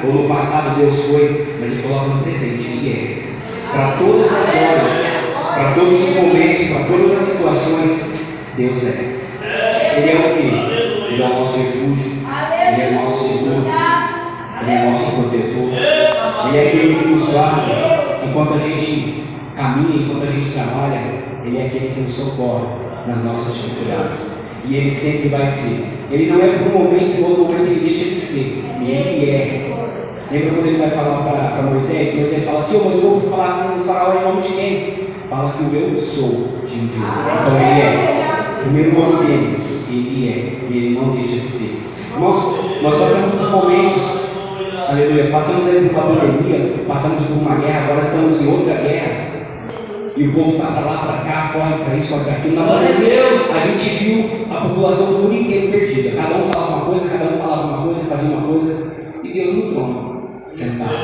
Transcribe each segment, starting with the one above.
ou no passado Deus foi, mas Ele coloca no presente, Ele é. Para todas as horas, para todos os momentos, para todas as situações, Deus é. Ele é o quê? Ele é o nosso refúgio, Ele é o nosso seguro, Ele é o nosso protetor, Ele é aquele que nos guarda enquanto a gente caminha, enquanto a gente trabalha, Ele é aquele que nos socorre nas nossas dificuldades. E Ele sempre vai ser. Ele não é por um momento, ou outro momento Ele deixa de ser. Ele é. Lembra quando Ele vai falar para Moisés? Moisés fala assim: mas eu vou falar com o faraó em nome de quem? Fala que o eu sou de Deus. Então Ele é. O primeiro nome dele, Ele é. E Ele não deixa de ser. Nós passamos por momentos, aleluia, passamos aí por uma pandemia, passamos por uma guerra, agora estamos em outra guerra. E o povo está para lá, para cá, corre para isso, corre para aquilo. Na pandemia, a gente viu a população do mundo inteiro perdida. Cada um falava uma coisa, cada um falava uma coisa, fazia uma coisa. E Deus no trono, sentado,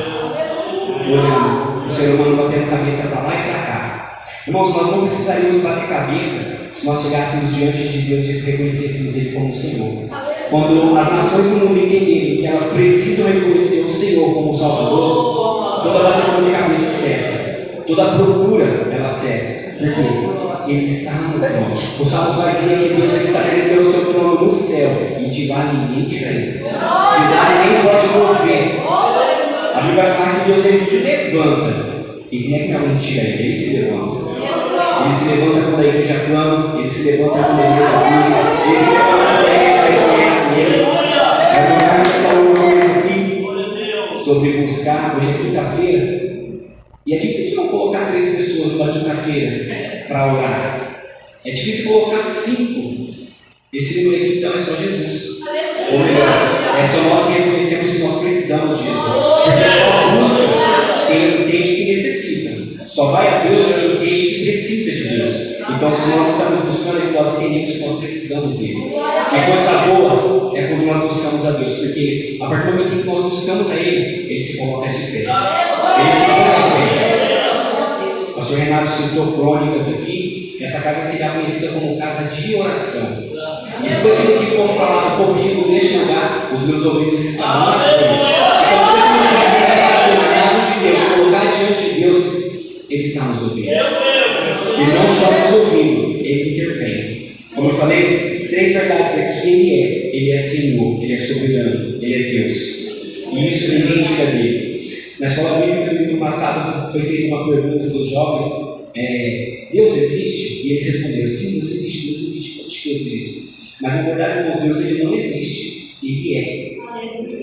olhando, o ser humano batendo cabeça para lá e para cá. Irmãos, nós não precisaríamos bater cabeça se nós chegássemos diante de Deus e reconhecêssemos Ele como Senhor. Quando as nações do mundo entenderem que elas precisam reconhecer o Senhor como Salvador, toda a bateção de cabeça cessa. Toda a procura ela cessa. Por quê? Ele está no trono. O Salmo vai dizer que Deus estabeleceu o seu trono no céu e de lá ninguém tira ele. De lá ninguém pode mover. A Bíblia vai falar que Deus ele se levanta. E quem é que não tira ele? Ele se levanta. Ele se levanta quando a igreja clama. Ele se levanta quando a igreja busca. Ele se levanta quando a igreja reconhece ele. Eu vou falar uma coisa aqui sobre buscar. Hoje é quinta-feira. E é difícil não colocar 3 pessoas numa quinta-feira para orar. É difícil colocar 5. Esse número aqui então é só Jesus. Ou melhor, é só nós que reconhecemos que nós precisamos de Jesus. Porque só busca quem entende que necessita. Só vai a Deus quem entende que precisa de Deus. Então, se nós estamos buscando Ele, nós entendemos que nós precisamos dele. E coisa boa é quando nós buscamos a Deus, porque a partir do momento em que nós buscamos a Ele, Ele se coloca de pé. Ele se coloca de pé. O pastor Renato citou crônicas aqui. Essa casa será conhecida como casa de oração. E depois que for falado um pouquinho neste lugar, os meus ouvidos estarão na frente. Então, quando a casa de Deus, colocar diante de Deus, Ele está nos ouvindo. Ele não só nos ouvindo, Ele intervém. Como eu falei, 3 verdades aqui: Ele é Senhor, Ele é soberano, Ele é Deus. E isso ninguém tira dele. Na escola bíblica do ano passado foi feita uma pergunta dos jovens: Deus existe? E eles responderam: sim, Deus existe, Deus existe, Deus existe. Mas na verdade, Deus ele não existe, Ele é.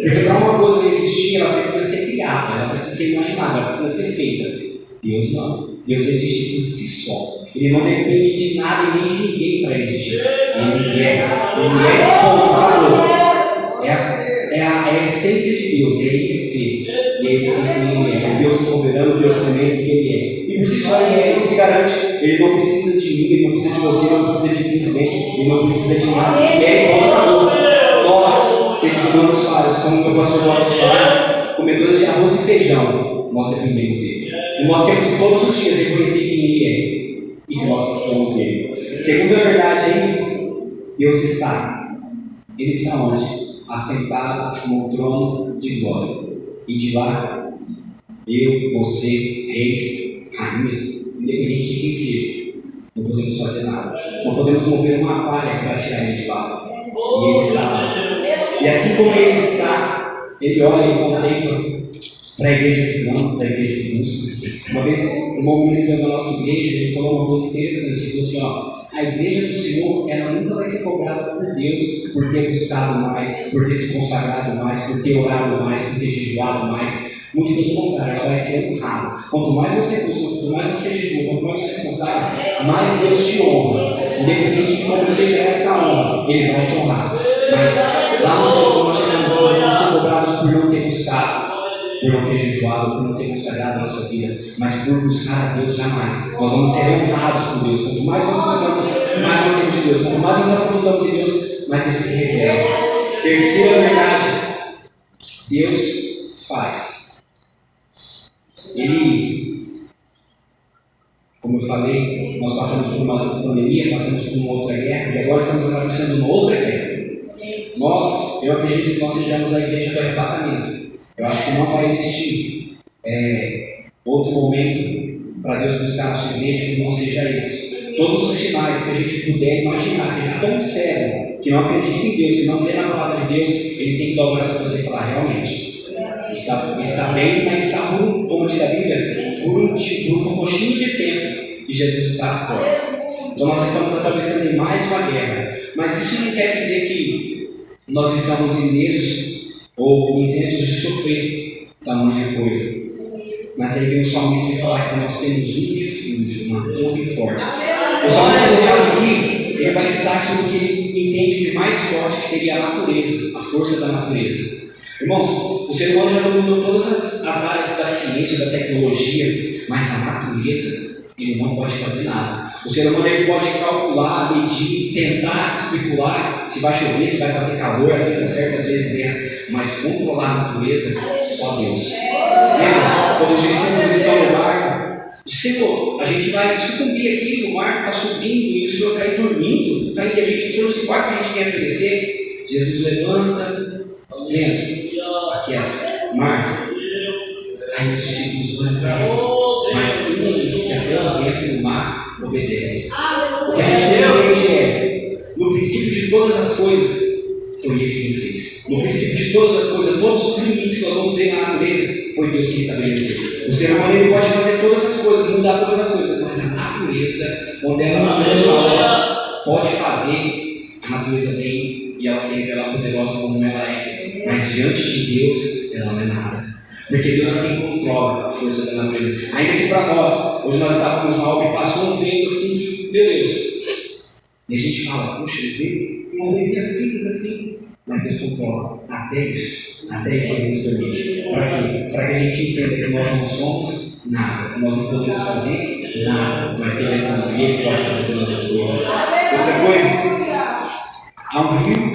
Porque para uma coisa existir, ela precisa ser criada, ela precisa ser imaginada, ela precisa ser feita. Deus não. Deus existe por si só. Ele não depende de nada e nem de ninguém para existir. Ele é controlador. É a essência de Deus, é Ele ser. E Ele é o Deus soberano, o Deus tremendo que Ele é. E por si só Ele se garante. Ele não precisa de mim, Ele não precisa de você, Ele não precisa de presidente, Ele não precisa de nada. Ele é controlador. Nós, seres humanos falhos, como o pastor gosta de falar, comedores de arroz e feijão, nós dependemos dele. E nós temos todos os dias reconhecer quem Ele é e que nós precisamos dele. Segunda verdade aí, Deus está. Ele está onde? Assentado no trono de glória. E de lá, eu, você, reis, rainhas, independente de quem seja, não podemos fazer nada. Não podemos mover uma palha para tirar ele de lá. E Ele está lá. E assim como Ele está, Ele olha e contempla para a igreja que clama, para a igreja que busca. Uma vez, o irmão ministrando na nossa igreja, ele falou uma coisa interessante. Ele falou assim: a igreja do Senhor, ela nunca vai ser cobrada por Deus por ter buscado mais, por ter se consagrado mais, por ter orado mais, por ter jejuado mais. Muito pelo contrário, ela vai ser honrada. Quanto mais você busca, quanto mais você jejua, quanto mais você se consagra, mais Deus te honra. Independente de como seja essa honra, Ele vai te honrar. Mas lá no céu, nós vamos ser cobrados por não ter buscado, por não ter jejuado, por não ter consagrado a nossa vida, mas por buscar a Deus jamais. Nós vamos ser honrados por Deus. Quanto mais nós buscamos, mais nós temos de Deus. Quanto mais nós aprofundamos em Deus, mais Ele se revela. Terceira verdade: Deus faz. Ele, como eu falei, nós passamos por uma pandemia, passamos por uma outra guerra, e agora estamos atravessando uma outra guerra. Eu acredito que nós sejamos a igreja do arrebatamento. Eu acho que não vai existir outro momento para Deus buscar a sua igreja que não seja esse. Todos os sinais que a gente puder imaginar, que ele é tão cego, que não acredita em Deus, que não crê na palavra de Deus, ele tem que dar o braço para você e falar, realmente, está bem, mas está ruim, como diz a Bíblia, por um coxinho de tempo, e Jesus está às portas. Então nós estamos atravessando mais uma guerra, mas isso não quer dizer que nós estamos ilesos ou isentos de sofrer tamanha coisa. Mas aí vem o salmista e falar que nós temos um refúgio, uma torre forte. O salmista aqui, ele vai citar aquilo que ele entende de mais forte, que seria a natureza, a força da natureza. Irmãos, o ser humano já dominou todas as áreas da ciência, da tecnologia, mas a natureza, ele não pode fazer nada. O ser humano ele pode calcular, medir, tentar especular se vai chover, se vai fazer calor, às vezes acerta, às vezes erra, mas controlar a natureza, só Deus. Lembra? Quando os discípulos estão no barco, Senhor, a gente vai sucumbir aqui, o mar está subindo e o Senhor está aí dormindo, está aí, o Senhor não se importa que a gente quer obedecer. Jesus levanta, vento, aquieta, mar. Aí os discípulos vão para mas quem disse que até o vento e o mar obedecem? O que a gente entende no princípio de todas as coisas, foi Ele que fez. No princípio de todas as coisas, todos os limites que nós vamos ver na natureza, foi Deus que estabeleceu. O ser humano ele pode fazer todas as coisas, mudar todas as coisas, mas a natureza, quando ela pode fazer, a natureza vem e ela se revela poderosa como ela é. Mas diante de Deus, ela não é nada. Porque Deus é quem controla a força da natureza. Ainda que para nós, hoje nós estávamos mal e passou um vento assim, meu Deus. E a gente fala, puxa, veio uma coisinha simples assim, mas Deus controla até isso é isso também. Para quê? Para que a gente entenda que nós não somos nada, que nós não podemos fazer nada, mas que Ele pode fazer todas as coisas. Outra coisa, há um rio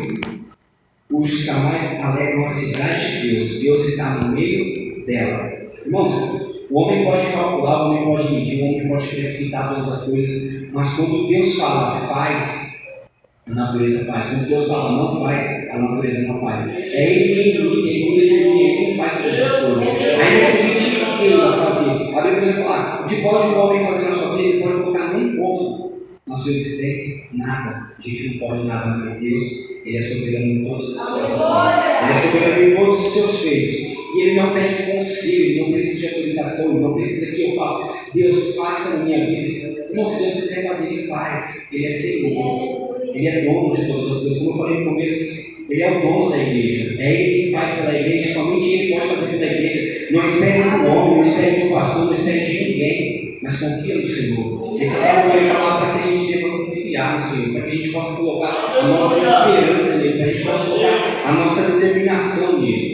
cujos canais alegram a cidade de Deus. Deus está no meio dela. Irmãos, o homem pode calcular, o homem pode medir, o homem pode precipitar todas as coisas, mas quando Deus fala faz, a natureza faz. Quando Deus fala não faz, a natureza não faz. É Ele quem inicia, Ele determina, quem faz todas as coisas. Ainda que a gente queira fazer, a Bíblia vai falar, o que pode um homem fazer na sua vida, ele pode colocar nem ponto na sua existência, nada. A gente não pode nada, mas Deus, Ele é soberano em todas as suas ações. Ele é soberano em todos os seus feitos. E Ele não pede conselho, Ele não precisa de autorização, Ele não precisa que eu faça. Deus, faça na minha vida. Irmão, se Deus quiser fazer, Ele faz. Ele é Senhor. Ele é dono de todas as coisas. Como eu falei no começo, Ele é o dono da igreja. É Ele quem faz pela igreja, somente Ele pode fazer pela igreja. Não espere do homem, não espere do pastor, não espere de ninguém, mas confia no Senhor. Esse é o que Ele fala para que a gente deva confiar no Senhor, para que a gente possa colocar a nossa esperança nele, para que a gente possa colocar a nossa determinação nele.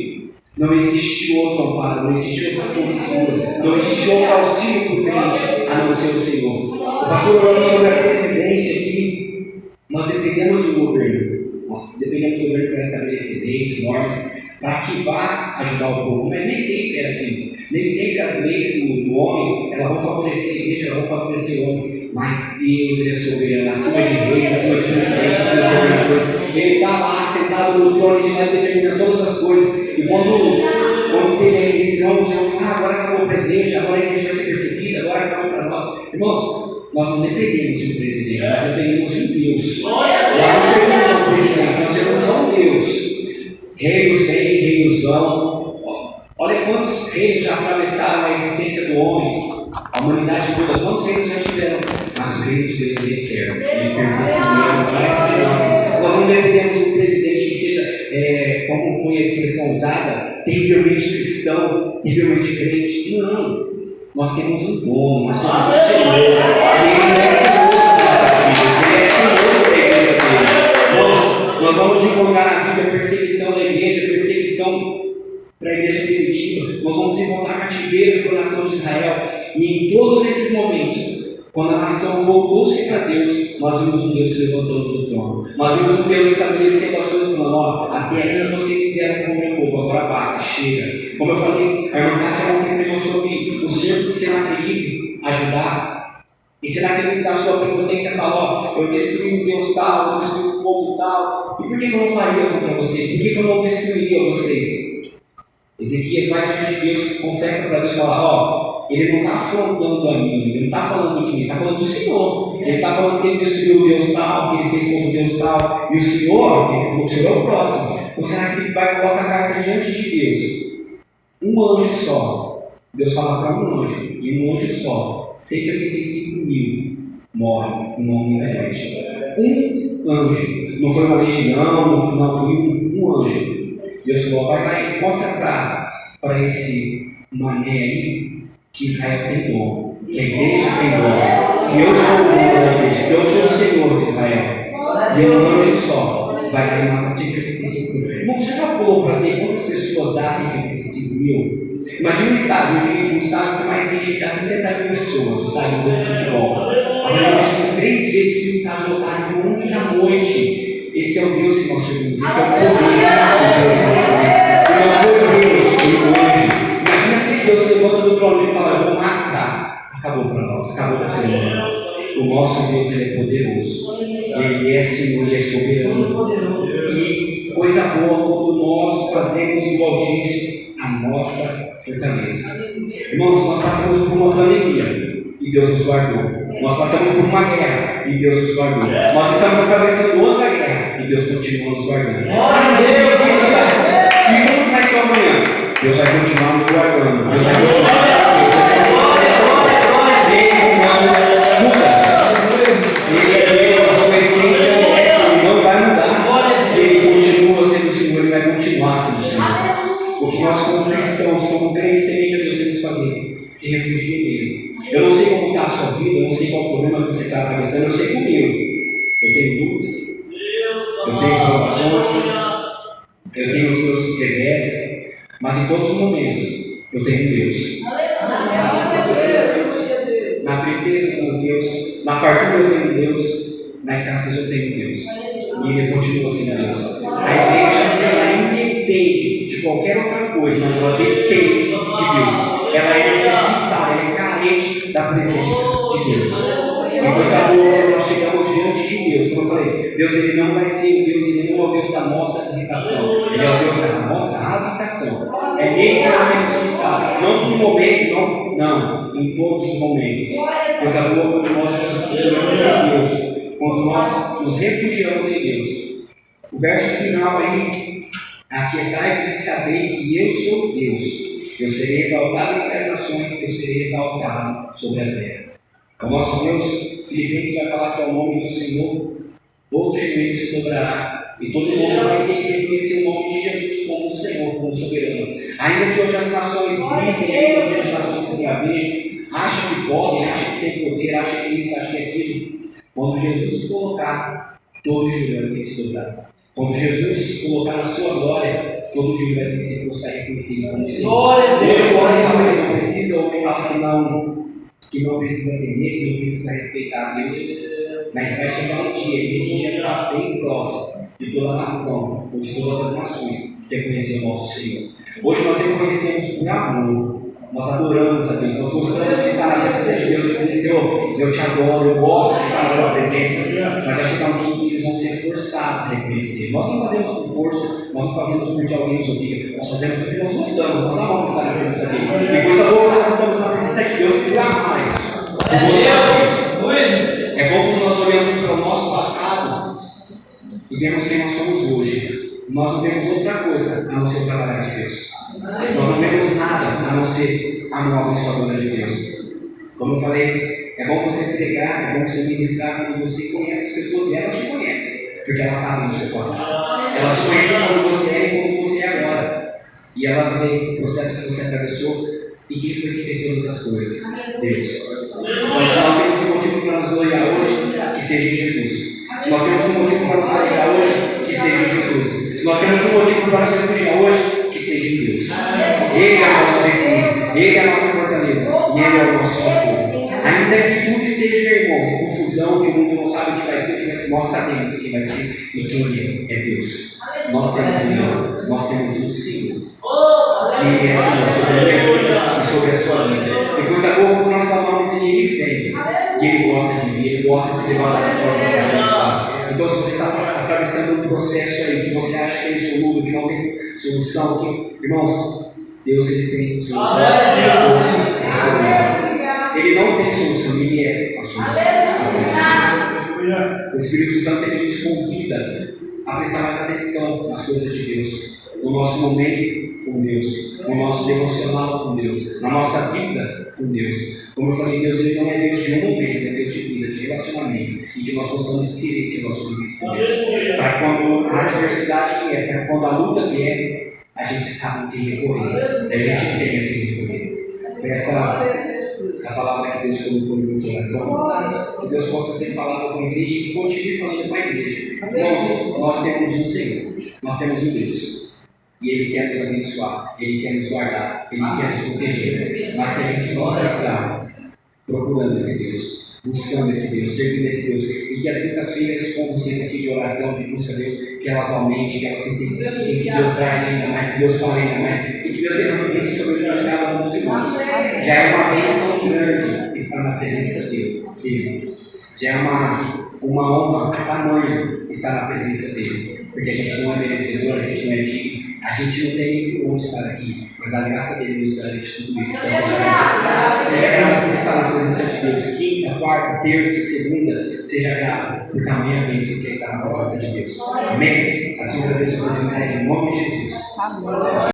Não existe outro amparo, não existe outra cobertura, não existe outro auxílio para o crente a não ser o Senhor. O pastor falou sobre a precedência que nós dependemos do governo. Nós dependemos do governo para estabelecer leis, normas, para que vá ajudar o povo, mas nem sempre é assim. Nem sempre as leis do homem elas vão favorecer a igreja, elas vão favorecer o homem. Mas Deus ele é soberano, acima de reis, acima de presidentes, acima de governadores. Ele está lá sentado no trono e vai determinar todas as coisas. E quando teve a eleição, o Senhor fala, agora acabou a igreja, agora a igreja vai ser perseguida, agora acabou para nós. Irmãos, nós não dependemos de um presidente, nós dependemos de um Deus. Nós não servimos a um presidente, nós servimos a um Deus. Reinos vêm, reinos vão. Olha quantos reinos já atravessaram a existência do homem, a humanidade toda, quantos reinos já tiveram? Mas o reino de Deus é eterno. Ele pertence. Nós não dependemos de um presidente que seja, como foi a expressão usada, terrivelmente cristão, terrivelmente crente. Não. Nós temos um dono, nós temos um Senhor. Ele é Senhor da igreja dele. Nós vamos encontrar na Bíblia perseguição da igreja, perseguição para a igreja primitiva. Nós vamos encontrar cativeiro para a nação de Israel. E em todos esses momentos, quando a nação voltou-se para Deus, nós vimos um Deus se levantando do trono. Nós vimos um Deus estabelecendo as coisas falando, até aí vocês fizeram com o meu povo, agora basta, chega. Como eu falei, a irmã Cátia não ensinou sobre o cerco de Senaqueribe ajudar. E Senaqueribe da sua prepotência falou, eu destruí o Deus tal, eu destruí o povo tal. E por que eu não faria contra vocês? Por que eu não destruiria vocês? Ezequias vai diante de Deus, confessa para Deus, fala, ele não está afrontando a mim, ele não está falando de mim, ele está falando do Senhor. Ele está falando que ele destruiu o Deus tal, que ele fez como Deus tal, e o Senhor, ele falou que o Senhor é o próximo. Então será que ele vai colocar a carta diante de Deus? Um anjo só. Deus fala para um anjo, e um anjo só. 185.000 morrem em nome da igreja. Um anjo. Não foi uma legião, não foi um anjo. Deus falou, vai mostra para esse mané aí que Israel tem dom, que a igreja tem dom, que eu sou o dono da igreja, que eu sou o Senhor de Israel. E um anjo só vai dar 185 mil. Irmão, você já falou para ver quantas pessoas dá 185 mil? Imagina um estádio que mais gente dá 60 mil pessoas, o estádio do futebol. Agora imagina 3 vezes o estádio lotado em uma única noite. Esse é o Deus que nós servimos, esse é o poder de Deus. Imagina se Deus levanta do trono e fala, eu vou matar. Acabou para nós, acabou para o Senhor. O nosso Deus, ele é poderoso. Ele é Senhor, ele é soberano. E coisa boa quando nós fazemos do Altíssimo a nossa fortaleza. Irmãos, nós passamos por uma pandemia e Deus nos guardou. Nós passamos por uma guerra e Deus nos guardou. Nós estamos atravessando outra guerra e Deus continua nos guardando. E como vai ser amanhã? Deus vai continuar nos guardando. Deus vai continuar. Ele não vai mudar. Ele continua sendo o Senhor, ele vai continuar sendo o Senhor. O que nós como cristãos, como crentes, temente a Deus temos que fazer? Se refugiar nele. Eu não sei como está a sua vida, eu não sei qual o problema que você está atravessando, eu sei comigo. Eu tenho dúvidas, eu tenho preocupações, eu tenho os meus reveses, mas em todos os momentos eu tenho Deus. Na tristeza eu tenho Deus, na fartura eu tenho Deus, na escassez eu tenho Deus. E Ele continua sendo Deus. A igreja ela independe de qualquer outra coisa, mas ela depende de Deus. Ela é necessitada, ela é carente da presença de Deus. E coisa boa, nós chegamos diante de Deus. Como eu falei, Deus ele não vai ser o Deus, ele não é o Deus da nossa visitação. Ele é o Deus da nossa habitação. É nele que nós temos que estar. Não por um momento, não, em todos os momentos. Coisa boa quando nós nos refugiamos em Deus. Quando nós nos refugiamos em Deus. O verso final aí, aquietai-vos e sabei que eu sou Deus. Eu serei exaltado entre as nações, eu serei exaltado sobre a terra. O nosso Deus, Filipenses vai falar que é o nome do Senhor, todo joelho se dobrará, e todo mundo vai ter que reconhecer o nome de Jesus como o Senhor, como o soberano. Ainda que hoje as nações briguem, hoje as nações se engravejam, acham que podem, acham que tem poder, acham que isso, acham que aquilo. Quando Jesus se colocar, todo joelho vai ter que se dobrar. Quando Jesus se colocar na sua glória, todo joelho vai ter que se prostrar e reconhecer como o Senhor. Hoje o homem fala que não precisa, o homem fala que não precisa temer, que não precisa respeitar Deus, mas vai chegar um dia, e esse dia está bem próximo de toda a nação, ou de todas as nações, que reconhecer o nosso Senhor. Hoje nós reconhecemos por amor, nós adoramos a Deus, nós gostamos de estar na presença de Deus e dizer, Senhor, eu te adoro, eu gosto de estar na tua presença, mas vai chegar um dia que eles vão ser forçados a reconhecer. Nós não fazemos por força, nós não fazemos porque alguém nos obriga, nós fazemos porque nós gostamos, nós amamos estar na presença dele. E coisa boa, nós estamos na presença de Deus por amar. É bom quando nós olhamos para o nosso passado e vemos quem nós somos hoje. Nós não vemos outra coisa a não ser o trabalho de Deus. Nós não vemos nada a não ser a mão abençoadora de Deus. Como eu falei, é bom você pregar, é bom você ministrar quando você conhece as pessoas e elas te conhecem, porque elas sabem do seu passado. Elas te conhecem quando você é e como você é agora. E elas veem o processo que você atravessou e quem foi que fez todas as coisas? Deus. Então, se nós temos um motivo para nos gloriar hoje, que seja em Jesus. Se nós temos um motivo para nos gloriar hoje, que seja em Jesus. Se nós temos um motivo para nos refugiar hoje, que seja em Deus. Ele é o nosso refúgio, Ele é a nossa fortaleza e Ele é o nosso socorro. Ainda que tudo esteja, irmãos, em confusão, que o mundo não sabe o que vai ser, nós sabemos o que vai ser e quem Ele é Deus. Nós temos um Deus, nós temos um Senhor. Ele é Senhor sobre a minha vida e sobre a sua vida. Depois a pouco nós falamos e Ele vem. E Ele gosta de vir, Ele gosta de ser levantar da forma para atravessar. Então, se você está atravessando um processo aí que você acha que é insolúvel, que não tem solução, irmãos, Deus ele tem solução. Ele não tem solução, ele é a solução. O Espírito Santo ele nos convida a prestar mais atenção nas coisas de Deus, no nosso momento com Deus, no nosso devocional com Deus, na nossa vida com Deus. Como eu falei, Deus ele não é Deus de um momento, ele é Deus de vida, de relacionamento, e que nós possamos ter esse relacionamento com Deus. Para quando a adversidade vier, para quando a luta vier, a gente sabe quem recorrer, a gente tem a quem recorrer. Essa a palavra que Deus colocou no meu coração, que Deus possa ter falado com a igreja e continue falando com a igreja. Nós temos um Senhor, nós temos um Deus, e Ele quer nos abençoar, Ele quer nos guardar, Ele quer nos proteger, mas que a gente possa estar procurando esse Deus, buscando esse Deus, servindo esse Deus, e que as quintas-feiras, como vocês aqui de oração, de busca a Deus, que elas aumentem, que elas se intensivem, que Deus traga ainda mais, que Deus fale ainda mais, e que Deus tenha uma bênção sobre cada um dos irmãos. Já é uma bênção grande estar na presença dele. Já é uma honra tamanha estar na presença dele, porque a gente não é merecedor, a gente não é digno, a gente não tem onde estar aqui, mas a graça dele nos garante tudo isso. Seja grato por estar na presença de Deus, quinta, quarta, terça, segunda, seja grato por tamanha bênção que é estar na presença de Deus. Amém? Assim eu agradeço a oportunidade em nome de Jesus.